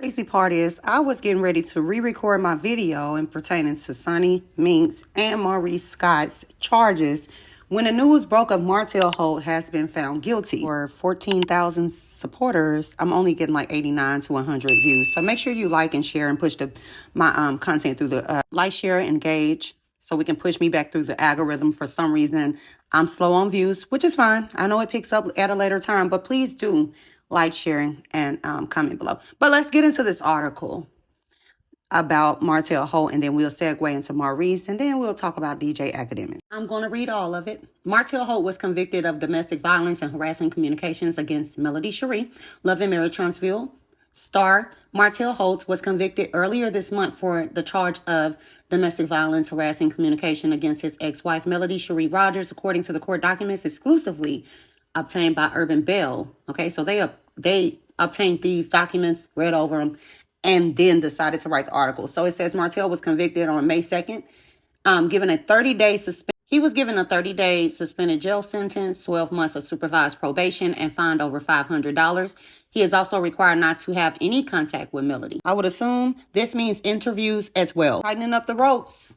Crazy part is I was getting ready to re-record my video in pertaining to Sonny Minks and Maurice Scott's charges when the news broke of Martell HOLT has been found guilty. For 14,000 supporters, I'm only getting like 89 to 100 views. So make sure you like and share and push my content through the like, share, engage, so we can push me back through the algorithm. For some reason, I'm slow on views, which is fine. I know it picks up at a later time, but please do like, sharing, and comment below. But let's get into this article about Martell HOLT, and then we'll segue into Maurice, and then we'll talk about DJ Akademiks. I'm going to read all of it. Martell HOLT was convicted of domestic violence and harassing communications against Melody Shari, Love and Marriage Transville star. Martell HOLT was convicted earlier this month for the charge of domestic violence, harassing communication against his ex-wife, Melody Shari Rogers, according to the court documents exclusively obtained by Urban Bell. Okay, so they obtained these documents, read over them, and then decided to write the article. So it says Martell was convicted on May 2nd, given a 30-day suspension. He was given a 30-day suspended jail sentence, 12 months of supervised probation, and fined over $500. He is also required not to have any contact with Melody. I would assume this means interviews as well. Tightening up the ropes.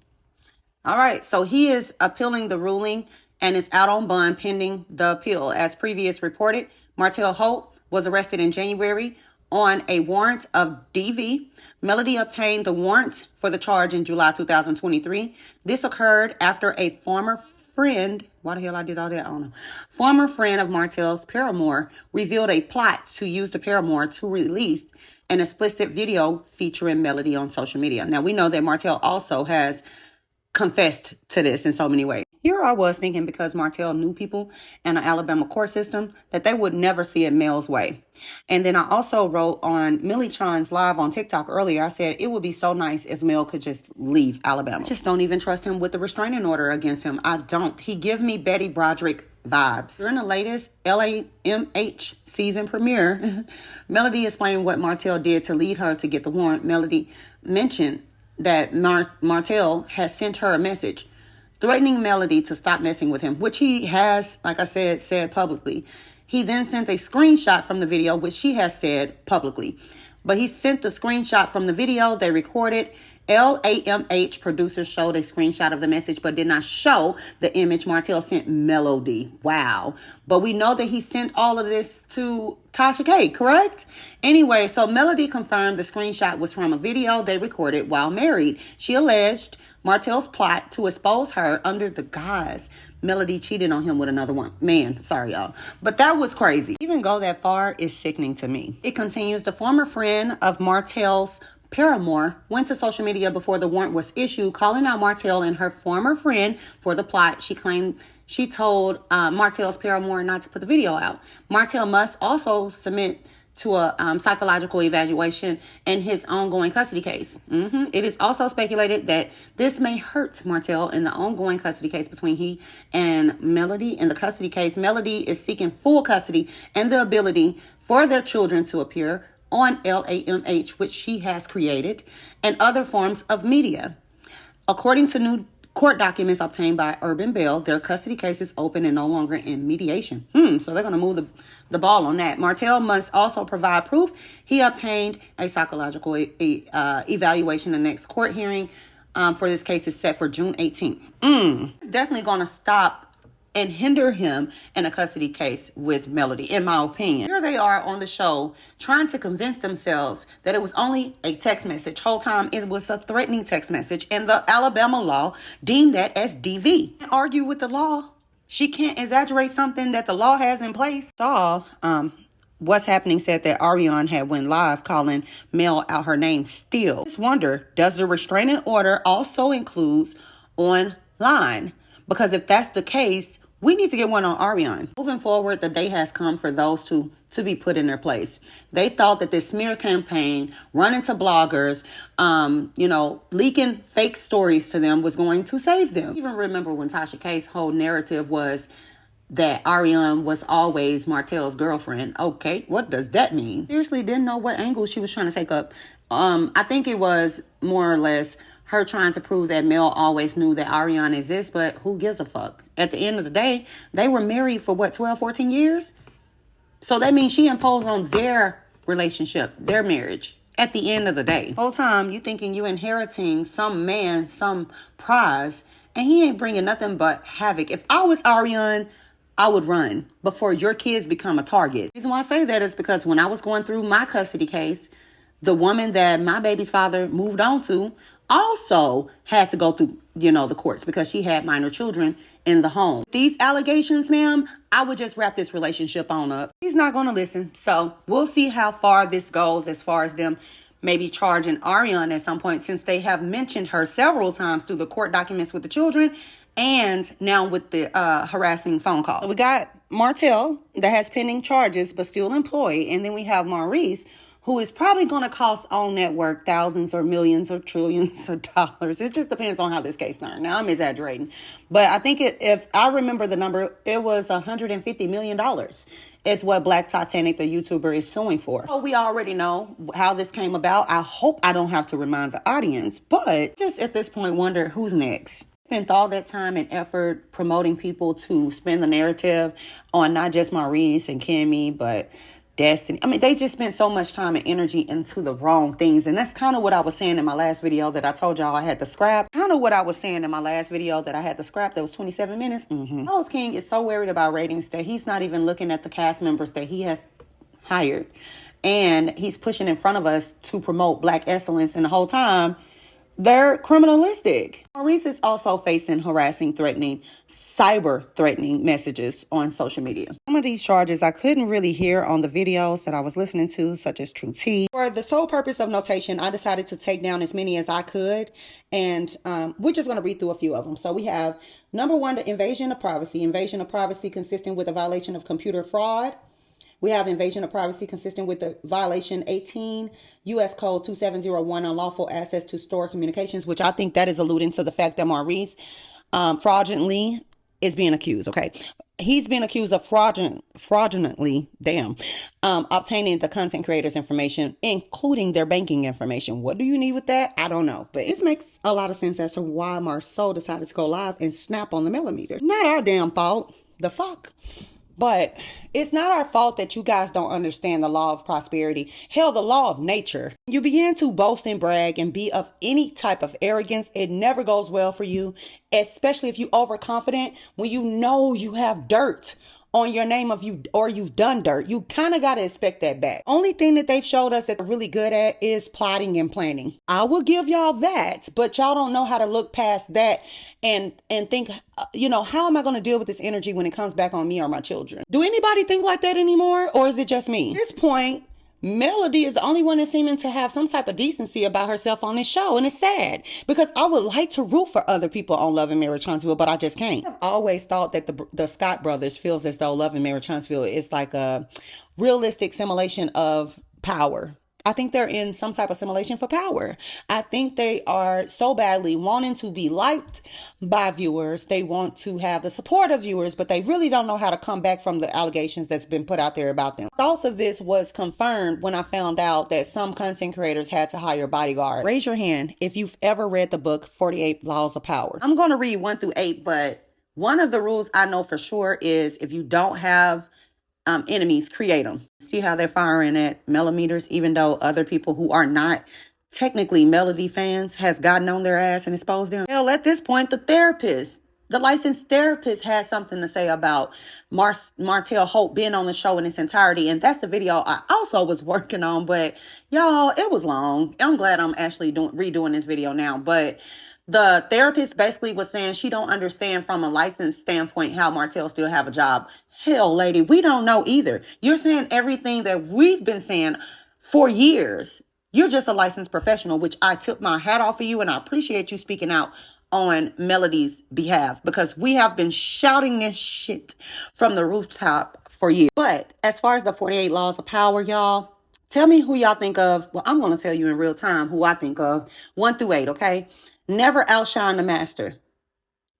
All right, so he is appealing the ruling and is out on bond pending the appeal. As previously reported, Martell HOLT was arrested in January on a warrant of DV. Melody obtained the warrant for the charge in July 2023. This occurred after a former friend, why the hell I did all that, I don't know. Former friend of Martell's paramour revealed a plot to use the paramour to release an explicit video featuring Melody on social media. Now, we know that Martell also has confessed to this in so many ways. Here I was thinking, because Martell knew people in the Alabama court system, that they would never see it Mel's way. And then I also wrote on Millie Chan's live on TikTok earlier, I said it would be so nice if Mel could just leave Alabama. I just don't even trust him with the restraining order against him. I don't. He give me Betty Broderick vibes. During the latest LAMH season premiere, Melody explained what Martell did to lead her to get the warrant. Melody mentioned that Martell has sent her a message threatening Melody to stop messing with him, which he has, like I said publicly. He then sent a screenshot from the video, which she has said publicly. But he sent the screenshot from the video they recorded. LAMH producers showed a screenshot of the message, but did not show the image Martell sent Melody. Wow. But we know that he sent all of this to Tasha K, correct? Anyway, so Melody confirmed the screenshot was from a video they recorded while married. She alleged Martell's plot to expose her under the guise Melody cheated on him with another one. Man, sorry, y'all. But that was crazy. Even go that far is sickening to me. It continues. The former friend of Martell's paramour went to social media before the warrant was issued, calling out Martell and her former friend for the plot. She claimed she told Martell's paramour not to put the video out. Martell must also submit to a psychological evaluation in his ongoing custody case. It is also speculated that this may hurt Martell in the ongoing custody case between he and Melody. In the custody case, Melody is seeking full custody and the ability for their children to appear on LAMH, which she has created, and other forms of media. According to new court documents obtained by Urban Bell, their custody case is open and no longer in mediation. So they're going to move the ball on that. Martell must also provide proof he obtained a psychological evaluation. The next court hearing for this case is set for June 18th. It's definitely going to stop and hinder him in a custody case with Melody, in my opinion. Here they are on the show trying to convince themselves that it was only a text message. Whole time it was a threatening text message, and the Alabama law deemed that as DV. Can't argue with the law. She can't exaggerate something that the law has in place. Saw What's Happening said that Ariane had went live calling Mel out her name still. Just wonder, does the restraining order also includes online? Because if that's the case, we need to get one on Ariane. Moving forward, the day has come for those two to be put in their place. They thought that this smear campaign, running to bloggers, leaking fake stories to them was going to save them. Even remember when Tasha K's whole narrative was that Ariane was always Martell's girlfriend. Okay, what does that mean? Seriously, didn't know what angle she was trying to take up. I think it was more or less her trying to prove that Mel always knew that Ariane exists, but who gives a fuck? At the end of the day, they were married for 12, 14 years? So that means she imposed on their relationship, their marriage. at the end of the day. Whole time you thinking you inheriting some man, some prize, and he ain't bringing nothing but havoc. If I was Ariane, I would run before your kids become a target. The reason why I say that is because when I was going through my custody case, the woman that my baby's father moved on to also had to go through, the courts because she had minor children in the home. These allegations, ma'am, I would just wrap this relationship on up. He's not going to listen. So we'll see how far this goes as far as them maybe charging Ariane at some point, since they have mentioned her several times through the court documents with the children and now with the harassing phone call. So we got Martell that has pending charges but still employed. And then we have Maurice, who is probably going to cost On Network thousands or millions or trillions of dollars. It just depends on how this case turns. Now, I'm exaggerating. But I think if I remember the number, it was $150 million. It's what Black Titanic, the YouTuber, is suing for. So we already know how this came about. I hope I don't have to remind the audience. But just at this point, wonder who's next. Spent all that time and effort promoting people to spin the narrative on not just Maurice and Kimmy, but Destiny. I mean, they just spent so much time and energy into the wrong things. And that's kind of what I was saying in my last video that I told y'all I had to scrap. Kind of what I was saying in my last video that I had to scrap that was 27 minutes. Carlos King is so worried about ratings that he's not even looking at the cast members that he has hired. And he's pushing in front of us to promote Black excellence. And the whole time, they're criminalistic. Maurice is also facing harassing, cyber-threatening messages on social media. Some of these charges I couldn't really hear on the videos that I was listening to, such as True T. For the sole purpose of notation, I decided to take down as many as I could. And we're just going to read through a few of them. So we have, number one, the invasion of privacy. Invasion of privacy consistent with a violation of computer fraud. We have invasion of privacy consistent with the violation 18 U.S. Code 2701, unlawful access to store communications, which I think that is alluding to the fact that Maurice fraudulently is being accused. Okay. He's being accused of fraudulently, obtaining the content creators' information, including their banking information. What do you need with that? I don't know. But it makes a lot of sense as to why Marceau decided to go live and snap on the millimeter. Not our damn fault. The fuck? But it's not our fault that you guys don't understand the law of prosperity. Hell, the law of nature. You begin to boast and brag and be of any type of arrogance. It never goes well for you, especially if you're overconfident when you know you have dirt on your name of you, or you've done dirt. You kind of got to expect that back. Only thing that they've showed us that they're really good at is plotting and planning. I will give y'all that, but y'all don't know how to look past that and think, how am I going to deal with this energy when it comes back on me or my children? Do anybody think like that anymore? Or is it just me? At this point, Melody is the only one that's seeming to have some type of decency about herself on this show. And it's sad because I would like to root for other people on Love and Marriage Huntsville, but I just can't. I've always thought that the Scott brothers feels as though Love and Marriage Huntsville is like a realistic simulation of power. I think they're in some type of simulation for power. I think they are so badly wanting to be liked by viewers. They want to have the support of viewers, but they really don't know how to come back from the allegations that's been put out there about them. Thoughts of this was confirmed when I found out that some content creators had to hire bodyguards. Raise your hand if you've ever read the book 48 Laws of Power. I'm going to read 1 through 8, but one of the rules I know for sure is if you don't have enemies, create them. See how they're firing at millimeters, even though other people who are not technically Melody fans has gotten on their ass and exposed them. Hell, at this point, the licensed therapist has something to say about Martell HOLT being on the show in its entirety. And that's the video I also was working on. But y'all, it was long. I'm glad I'm actually redoing this video now. But the therapist basically was saying she don't understand from a licensed standpoint how Martell still have a job. Hell, lady, we don't know either. You're saying everything that we've been saying for years. You're just a licensed professional, which I took my hat off of you, and I appreciate you speaking out on Melody's behalf because we have been shouting this shit from the rooftop for years. But as far as the 48 Laws of Power, y'all, tell me who y'all think of. Well, I'm going to tell you in real time who I think of. 1 through 8, okay? Never outshine the master.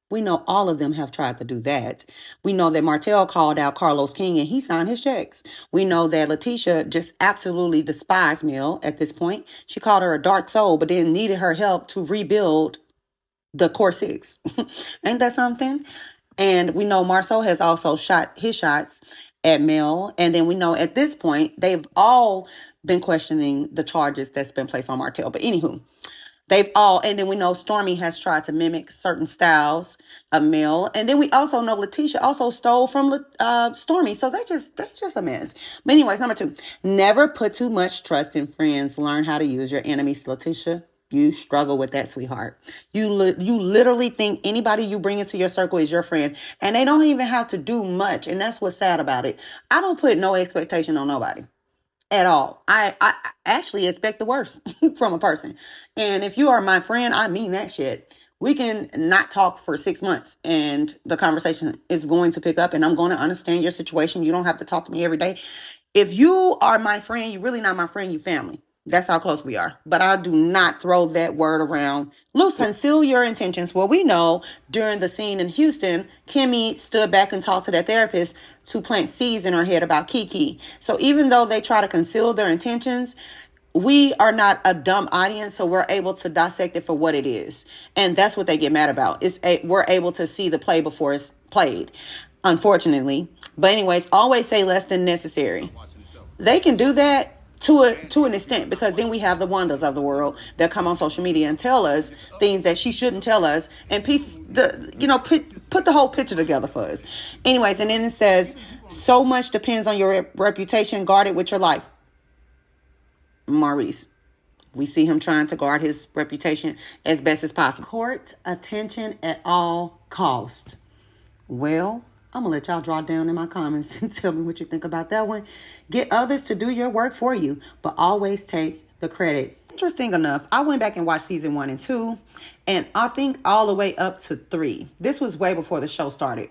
We know all of them have tried to do that. We know that Martell called out Carlos King and he signed his checks. We know that Letitia just absolutely despised Mel at this point. She called her a dark soul, but then needed her help to rebuild the Core 6. Ain't that something? And we know Marceau has also shot his shots. at Mel. And then we know at this point, they've all been questioning the charges that's been placed on Martell. But anywho, and then we know Stormy has tried to mimic certain styles of Mel. And then we also know Letitia also stole from Stormy. So they're just a mess. But anyways, number 2, never put too much trust in friends. Learn how to use your enemies. Letitia, you struggle with that, sweetheart. You literally think anybody you bring into your circle is your friend, and they don't even have to do much. And that's what's sad about it. I don't put no expectation on nobody at all. I actually expect the worst from a person. And if you are my friend, I mean that shit. We can not talk for 6 months and the conversation is going to pick up and I'm going to understand your situation. You don't have to talk to me every day. If you are my friend, you're really not my friend, you family. That's how close we are. But I do not throw that word around loosely. Conceal your intentions. Well, we know during the scene in Houston, Kimmy stood back and talked to that therapist to plant seeds in her head about Kiki. So even though they try to conceal their intentions, we are not a dumb audience, so we're able to dissect it for what it is. And that's what they get mad about. We're able to see the play before it's played, unfortunately. But anyways, always say less than necessary. They can do that to an extent, because then we have the wonders of the world that come on social media and tell us things that she shouldn't tell us and put the whole picture together for us. Anyways, and then it says, so much depends on your reputation. Guard it with your life. Maurice, we see him trying to guard his reputation as best as possible. Court attention at all cost. Well, I'm going to let y'all draw down in my comments and tell me what you think about that one. Get others to do your work for you, but always take the credit. Interesting enough, I went back and watched season 1 and 2, and I think all the way up to 3. This was way before the show started.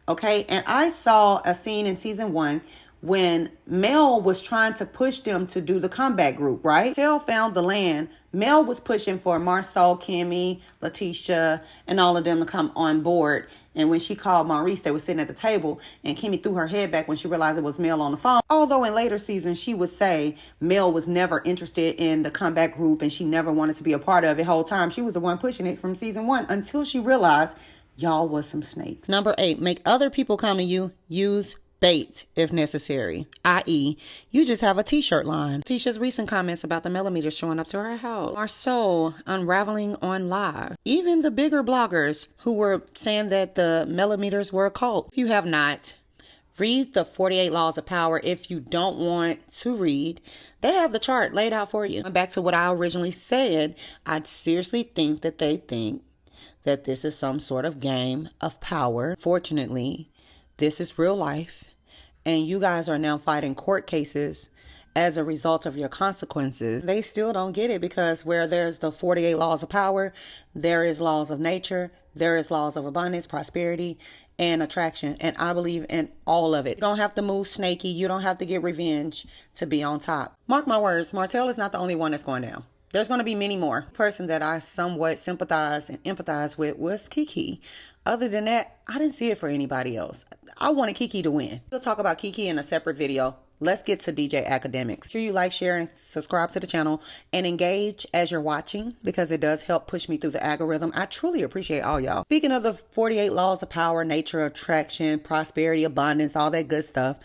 Okay, and I saw a scene in season 1 when Mel was trying to push them to do the comeback group, right? Martell found the land. Mel was pushing for Marcel, Kimmy, Letitia, and all of them to come on board. And when she called Maurice, they were sitting at the table, and Kimmy threw her head back when she realized it was Mel on the phone. Although in later seasons, she would say Mel was never interested in the comeback group and she never wanted to be a part of it. The whole time she was the one pushing it from season 1 until she realized y'all was some snakes. Number 8, make other people come to you. Use bait if necessary, i.e. you just have a t-shirt line. Tisha's recent comments about the millimeters showing up to her house are so unraveling on live. Even the bigger bloggers who were saying that the millimeters were a cult. If you have not, read the 48 Laws of Power. If you don't want to read, they have the chart laid out for you. Back to what I originally said, I seriously think that they think that this is some sort of game of power. Fortunately, this is real life. And you guys are now fighting court cases as a result of your consequences. They still don't get it, because where there's the 48 laws of power, there is laws of nature, there is laws of abundance, prosperity, and attraction. And I believe in all of it. You don't have to move snaky. You don't have to get revenge to be on top. Mark my words, Martell is not the only one that's going down. There's going to be many more. The person that I somewhat sympathize and empathize with was Kiki. Other than that, I didn't see it for anybody else. I wanted Kiki to win. We'll talk about Kiki in a separate video. Let's get to DJ Akademiks. Make sure you like, share, and subscribe to the channel and engage as you're watching, because it does help push me through the algorithm. I truly appreciate all y'all. Speaking of the 48 laws of power, nature, attraction, prosperity, abundance, all that good stuff,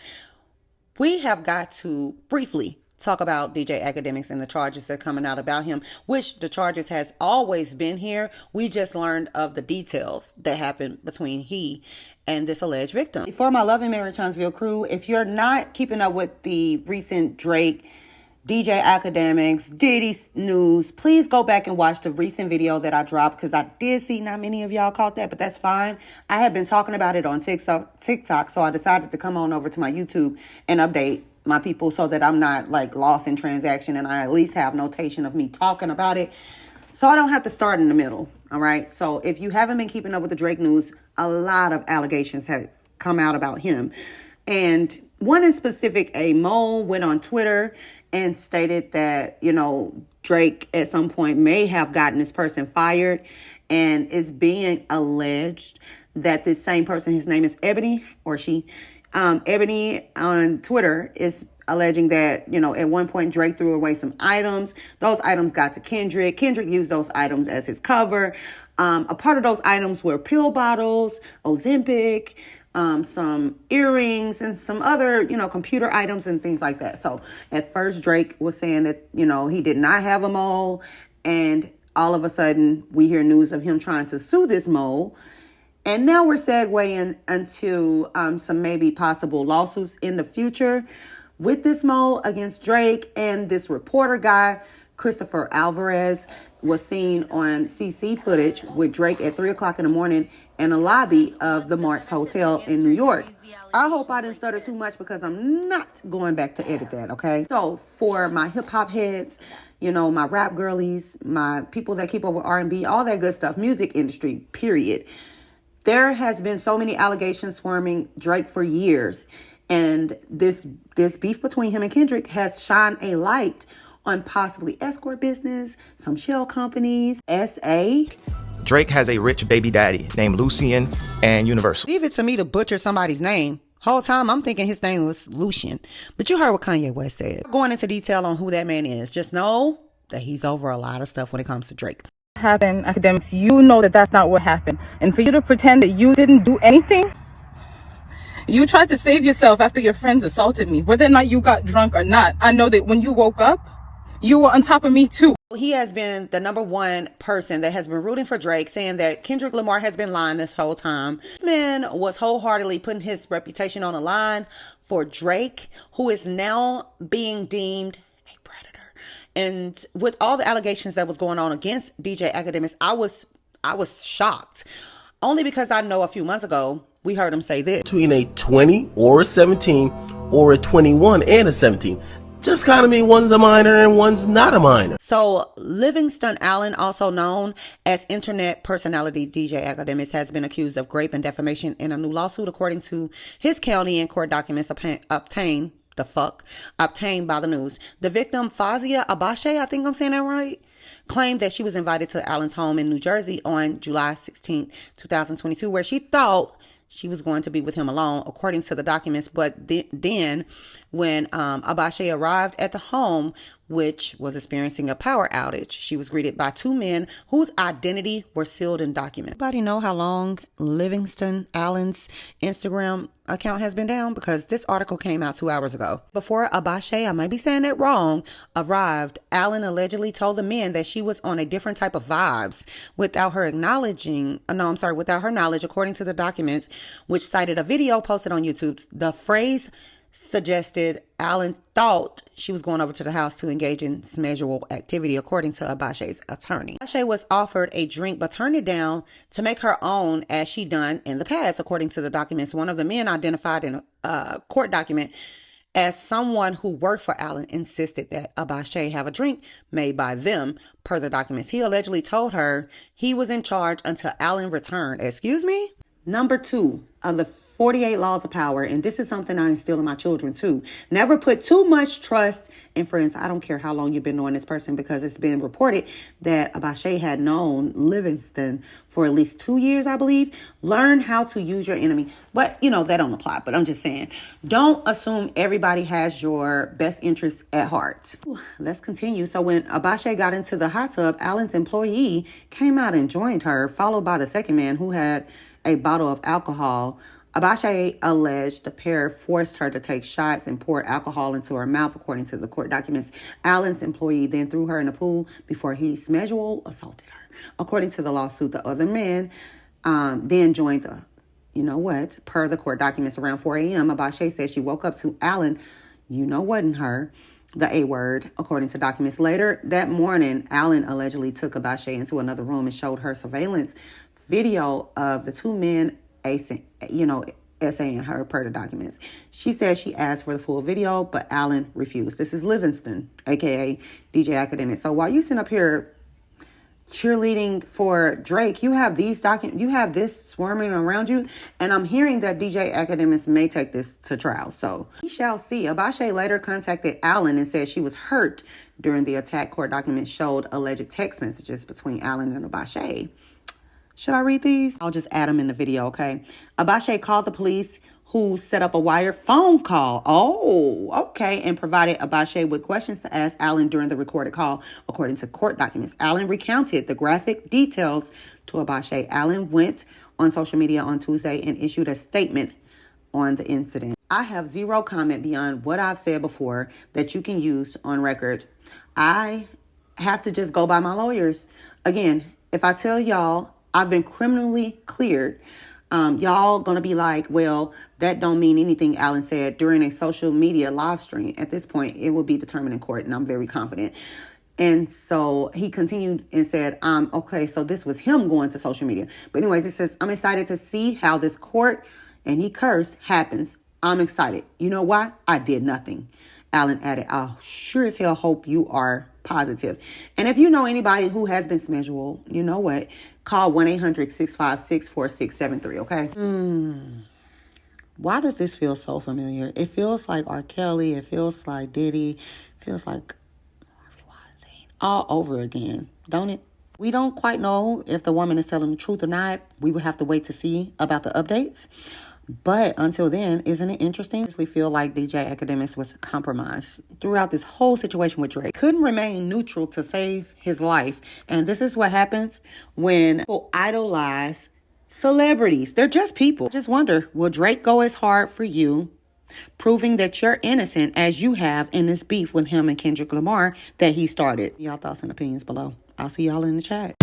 we have got to briefly talk about DJ Akademiks and the charges that are coming out about him, which the charges has always been here. We just learned of the details that happened between he and this alleged victim. For my Love and Marriage Huntsville crew, if you're not keeping up with the recent Drake, DJ Akademiks, Diddy news, please go back and watch the recent video that I dropped, because I did see not many of y'all caught that, but that's fine. I have been talking about it on TikTok, so I decided to come on over to my YouTube and update my people so that I'm not like lost in transaction, and I at least have notation of me talking about it, so I don't have to start in the middle. All right. So if you haven't been keeping up with the Drake news, a lot of allegations have come out about him. And one in specific, a mole went on Twitter and stated that, Drake at some point may have gotten this person fired, and it's being alleged that this same person, his name is Ebony, or she, Ebony on Twitter, is alleging that, at one point Drake threw away some items. Those items got to Kendrick. Kendrick used those items as his cover. A part of those items were pill bottles, Ozempic, some earrings and some other, computer items and things like that. So at first Drake was saying that, he did not have a mole. And all of a sudden we hear news of him trying to sue this mole. And now we're segueing into some maybe possible lawsuits in the future with this mole against Drake. And this reporter guy, Christopher Alvarez, was seen on CC footage with Drake at 3 o'clock in the morning in the lobby of the Martell Hotel in New York. I hope I didn't stutter too much because I'm not going back to edit that, okay? So for my hip hop heads, my rap girlies, my people that keep up with R&B, all that good stuff, music industry, period. There has been so many allegations swarming Drake for years. And this beef between him and Kendrick has shined a light on possibly escort business, some shell companies, SA. Drake has a rich baby daddy named Lucian and Universal. Leave it to me to butcher somebody's name. Whole time I'm thinking his name was Lucian. But you heard what Kanye West said. Going into detail on who that man is, just know that he's over a lot of stuff when it comes to Drake. Happened, Akademiks, you know that that's not what happened. And for you to pretend that you didn't do anything. You tried to save yourself after your friends assaulted me. Whether or not you got drunk or not, I know that when you woke up, you were on top of me too. He has been the number one person that has been rooting for Drake, saying that Kendrick Lamar has been lying this whole time. This man was wholeheartedly putting his reputation on the line for Drake, who is now being deemed a predator. And with all the allegations that was going on against DJ Akademiks, I was shocked. Only because I know a few months ago, we heard him say this. Between a 20 or a 17 or a 21 and a 17. Just kind of mean one's a minor and one's not a minor. So Livingston Allen, also known as internet personality DJ Akademiks, has been accused of rape and defamation in a new lawsuit, according to his county and court documents obtained by the news. The victim, Fazia Abashe, I think I'm saying that right, claimed that she was invited to Allen's home in New Jersey on July 16, 2022, where she thought she was going to be with him alone, according to the documents. But then when Abashe arrived at the home, which was experiencing a power outage, she was greeted by two men whose identity were sealed in documents. Anybody know how long Livingston Allen's Instagram account has been down? Because this article came out 2 hours ago. Before Abashe, I might be saying that wrong, arrived, Allen allegedly told the men that she was on a different type of vibes without her knowledge, according to the documents, which cited a video posted on YouTube. The phrase suggested Allen thought she was going over to the house to engage in sexual activity, according to Abashe's attorney. Abashe was offered a drink but turned it down to make her own, as she done in the past, according to the documents. One of the men, identified in a court document as someone who worked for Allen, insisted that Abashe have a drink made by them. Per the documents, he allegedly told her he was in charge until Allen returned. Excuse me? Number 2 of the 48 laws of power, and this is something I instill in my children too. Never put too much trust in friends. I don't care how long you've been knowing this person, because it's been reported that Abashe had known Livingston for at least 2 years, I believe. Learn how to use your enemy. But, that don't apply. But I'm just saying, don't assume everybody has your best interests at heart. Let's continue. So when Abashe got into the hot tub, Allen's employee came out and joined her, followed by the second man, who had a bottle of alcohol. Abashe alleged the pair forced her to take shots and poured alcohol into her mouth, according to the court documents. Allen's employee then threw her in the pool before he sexually assaulted her. According to the lawsuit, the other man then joined per the court documents around 4 a.m. Abashe said she woke up to Allen, wasn't her, the A word, according to documents. Later that morning, Allen allegedly took Abashe into another room and showed her surveillance video of the two men essaying her, per the documents. She said she asked for the full video, but Allen refused. This is Livingston, aka DJ Akademiks. So while you sit up here cheerleading for Drake, you have this swarming around you, and I'm hearing that DJ Akademiks may take this to trial. So we shall see. Abashe later contacted Allen and said she was hurt during the attack. Court documents showed alleged text messages between Allen and Abashe. Should I read these? I'll just add them in the video, okay? Abashe called the police, who set up a wired phone call. Oh, okay. And provided Abashe with questions to ask Allen during the recorded call, according to court documents. Allen recounted the graphic details to Abashe. Allen went on social media on Tuesday and issued a statement on the incident. I have zero comment beyond what I've said before that you can use on record. I have to just go by my lawyers. Again, if I tell y'all I've been criminally cleared, y'all gonna be like, well, that don't mean anything, Alan said during a social media live stream. At this point, it will be determined in court, and I'm very confident. And so he continued and said, okay, so this was him going to social media. But anyways, it says, I'm excited to see how this court, and he cursed, happens. I'm excited. You know why? I did nothing. Alan added, I sure as hell hope you are positive. And if you know anybody who has been smashed, well, you know what? Call 1-800-656-4673, okay? Why does this feel so familiar? It feels like R. Kelly. It feels like Diddy. It feels like all over again, don't it? We don't quite know if the woman is telling the truth or not. We will have to wait to see about the updates. But until then, isn't it interesting? I actually feel like DJ Akademiks was compromised throughout this whole situation with Drake. Couldn't remain neutral to save his life. And this is what happens when people idolize celebrities. They're just people. I just wonder, will Drake go as hard for you, proving that you're innocent as you have in this beef with him and Kendrick Lamar that he started? Y'all thoughts and opinions below. I'll see y'all in the chat.